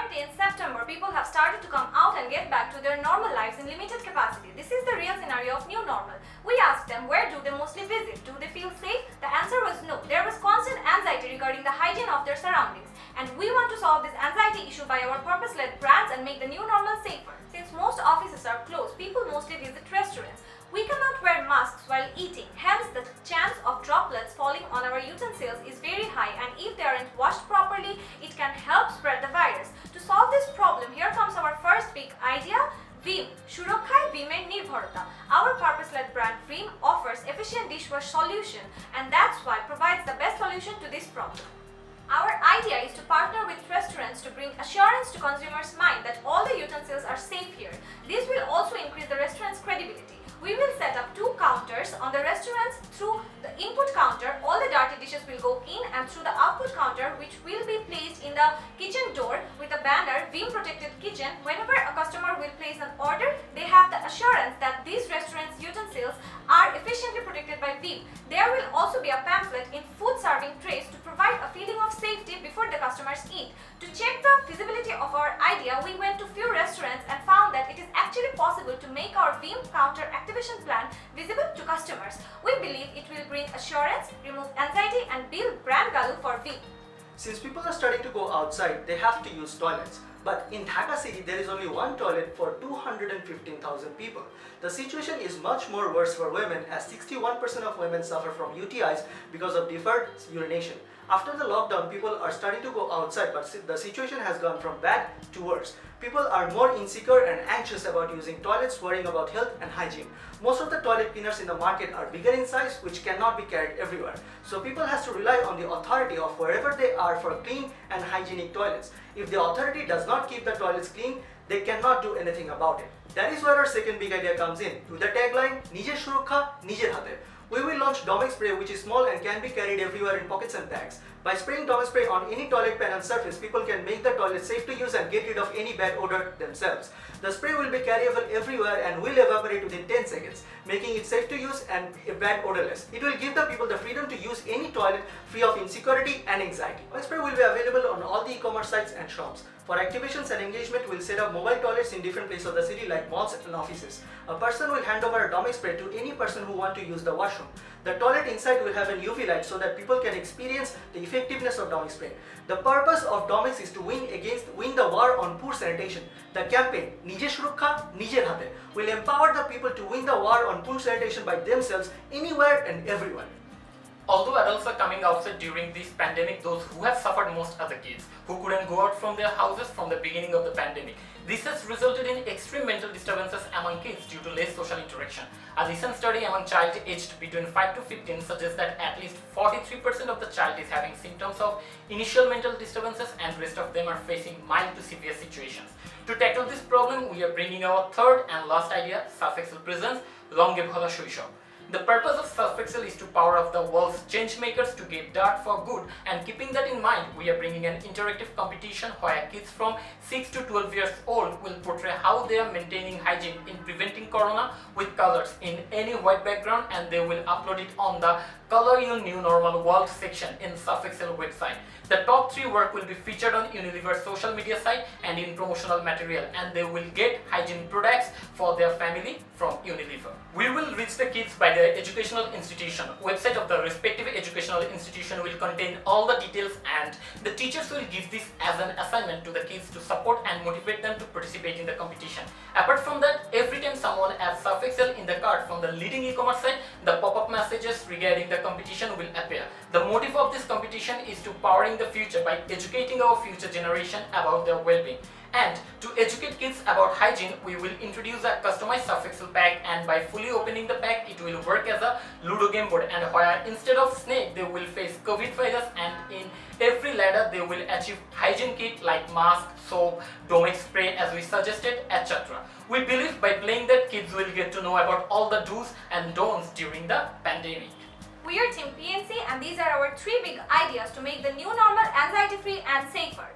Currently in September, people have started to come out and get back to their normal lives in limited capacity. This is the real scenario of new normal. We asked them where do they mostly visit? Do they feel safe? The answer was no. There was constant anxiety regarding the hygiene of their surroundings. And we want to solve this anxiety issue by our purpose-led brands and make the new normal safer. Since most offices are closed, people mostly visit restaurants. We cannot wear masks while eating, hence the chance of droplets falling on our utensils is very high, and if they aren't washed properly, it can help spread the virus. To solve this problem, here comes our first big idea, Vim. Shurokkhay Vimer Nirbharta. Our purpose-led brand Vim offers efficient dishwash solution, and that's why provides the best solution to this problem. Our idea is to partner with restaurants to bring assurance to consumers' mind that all the utensils are safe here. This will also increase the restaurant's credibility. We will set up 2 counters on the restaurants. Through the input counter, all the dirty dishes will go in, and through the output counter, which will be placed in the kitchen door with a banner, Vim Protected Kitchen. Whenever a customer will place an order, they have the assurance that these restaurants' utensils are efficiently protected by Vim. There will also be a pamphlet in food serving trays to provide a feeling of safety before the customers eat. To check the feasibility of our idea, we went to few restaurants and found that it is actually possible to make our Vim counter activation plan visible to customers. We believe it will bring assurance, remove anxiety, and build brand value for Vim. Since people are starting to go outside, they have to use toilets. But in Dhaka city, there is only one toilet for 215,000 people. The situation is much more worse for women, as 61% of women suffer from UTIs because of deferred urination. After the lockdown, people are starting to go outside, but the situation has gone from bad to worse. People are more insecure and anxious about using toilets, worrying about health and hygiene. Most of the toilet cleaners in the market are bigger in size, which cannot be carried everywhere. So people has to rely on the authority of wherever they are for clean and hygienic toilets. If the authority does not keep the toilets clean, they cannot do anything about it. That is where our second big idea comes in, with the tagline, Nije Shurokkha, Nijer Hate. We will launch Domex Spray, which is small and can be carried everywhere in pockets and bags. By spraying Domex Spray on any toilet panel surface, people can make the toilet safe to use and get rid of any bad odor themselves. The spray will be carryable everywhere and will evaporate within 10 seconds, making it safe to use and bad odorless. It will give the people the freedom to use any toilet free of insecurity and anxiety. Domex Spray will be available on all the e-commerce sites and shops. For activations and engagement, we'll set up mobile toilets in different places of the city like malls and offices. A person will hand over a Domex Spray to any person who wants to use the washroom. The toilet inside will have an UV light so that people can experience the effectiveness of Domex Spray. The purpose of Domex is to win the war on poor sanitation. The campaign, Nije Shurokkha, Nijer Hate, will empower the people to win the war on poor sanitation by themselves anywhere and everywhere. Although adults are coming outside during this pandemic, those who have suffered most are the kids, who couldn't go out from their houses from the beginning of the pandemic. This has resulted in extreme mental disturbances among kids due to less social interaction. A recent study among child aged between 5 to 15 suggests that at least 43% of the child is having symptoms of initial mental disturbances, and rest of them are facing mild to severe situations. To tackle this problem, we are bringing our third and last idea, Surf Excel presents Longe Bhola Shoishab. The purpose of Surf Excel is to power up the world's change makers to get dirt for good, and keeping that in mind, we are bringing an interactive competition where kids from 6 to 12 years old will portray how they are maintaining hygiene in preventing corona with colors in any white background, and they will upload it on the Color Your New Normal World section in Surf Excel website. The top 3 work will be featured on Unilever's social media site and in promotional material, and they will get hygiene products for their family from Unilever. We will reach the kids by their educational institution. Website of the respective educational institution will contain all the details, and the teachers will give this as an assignment to the kids to support and motivate them to participate in the competition. Apart from that, every time someone adds Surf Excel in the cart from the leading e-commerce site, the pop-up messages regarding the competition will appear. The motive of this competition is to powering the future by educating our future generation about their well-being. And to educate kids about hygiene, we will introduce a customized Surf Excel pack, and by fully opening the pack, it will work as a Ludo game board, and where instead of snake, they will face COVID virus, and in every ladder, they will achieve hygiene kit like mask, soap, Domex Spray as we suggested, etc. We believe by playing that, kids will get to know about all the do's and don'ts during the pandemic. We are Team PNC, and these are our 3 big ideas to make the new normal anxiety-free and safer.